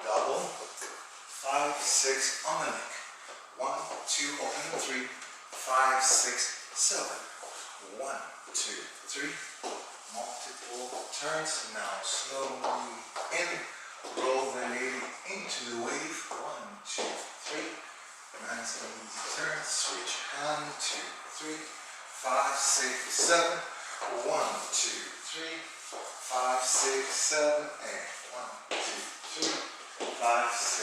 double. 5, 6 on the neck. 1, 2, open and 3, 5, 6, 7. 1, 2, 3. Multiple turns. Now slowly in. Roll the lady into the wave. 1, 2, 3. Nice and easy turn. Switch hand. 2, 3, 5, 6, 7. 1, 2, 3, 5, 6, 7, and 1, 2, 3, 5, 6.